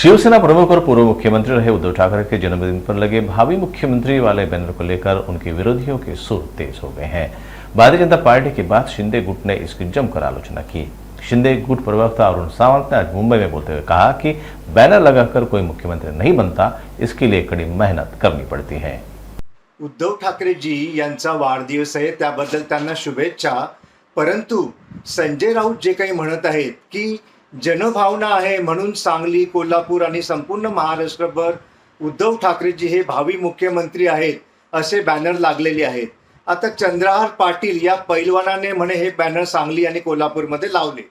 शिवसेना प्रमुख और पूर्व मुख्यमंत्री रहे उद्धव ठाकरे के जन्मदिन पर लगे भावी मुख्यमंत्री वाले बैनर को लेकर उनके विरोधियों के सुर तेज हो गए हैं। भारतीय जनता पार्टी के बाद शिंदे गुट ने इसकी जमकर आलोचना की। शिंदे गुट प्रवक्ता अरुण सावंत ने आज मुंबई में बोलते हुए कहा कि बैनर लगाकर कोई मुख्यमंत्री नहीं बनता, इसके लिए कड़ी मेहनत करनी पड़ती है। उद्धव ठाकरेजी यांचा वाढदिवस आहे, त्याबद्दल त्यांना शुभेच्छा। परंतु संजय राऊत जे काही म्हणत आहेत की जनभावना आहे म्हणून सांगली, कोल्हापूर आणि संपूर्ण महाराष्ट्रभर उद्धव ठाकरेजी हे भावी मुख्यमंत्री आहेत असे बॅनर लागलेले आहेत। आता चंद्रहार पाटील या पैलवानाने म्हणे हे बॅनर सांगली आणि कोल्हापूरमध्ये लावले,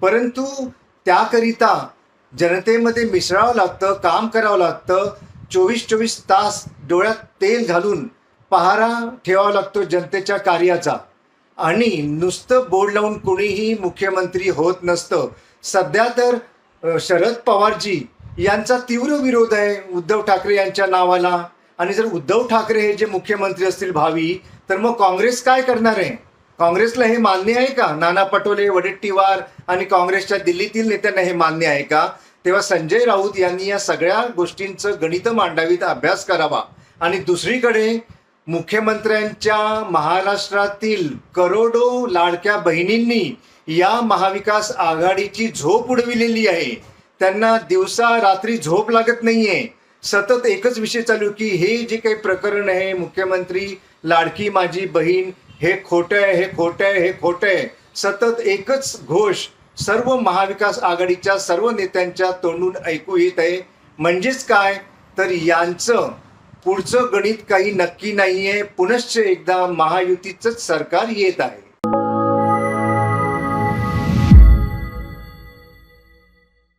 परंतु त्याकरिता जनतेमध्ये मिसळावं लागतं, काम करावं लागतं। 24 तास डोळ्यात तेल घालून पहारा ठेवावा लागतो जनतेच्या कार्याचा, आणि नुसतं बोर्ड लावून कोणीही मुख्यमंत्री होत नसतं। सध्या तर शरद पवारजी यांचा तीव्र विरोध आहे उद्धव ठाकरे यांच्या नावाला, आणि जर उद्धव ठाकरे हे जे मुख्यमंत्री असतील भावी, तर मग काँग्रेस काय करणार आहे? काँग्रेसला हे मान्य आहे का? नाना पटोले, वडेट्टीवार आणि काँग्रेसच्या दिल्लीतील नेत्यांना हे मान्य आहे का? तेव्हा संजय राऊत यांनी या सगळ्या गोष्टींचं गणित मांडावीत, अभ्यास करावा। आणि दुसरीकडे मुख्यमंत्र्यांच्या महाराष्ट्रातील करोडो लाडक्या बहिणींनी या महाविकास आघाडीची झोप उडविलेली आहे। त्यांना दिवसा रात्री झोप लागत नाहीये। सतत एकच विषय चालू की हे जे काही प्रकरण आहे, मुख्यमंत्री लाडकी माझी बहीण, हे खोटं आहे, हे खोटं आहे, हे खोटं आहे। सतत एकच घोष सर्व महाविकास आघाडीच्या सर्व नेत्यांच्या तोंडून ऐकू येत आहे। म्हणजेच काय, तर यांचं पुढचं गणित काही नक्की नाहीये। पुनश्च एकदा महायुतीचंच सरकार येत आहे।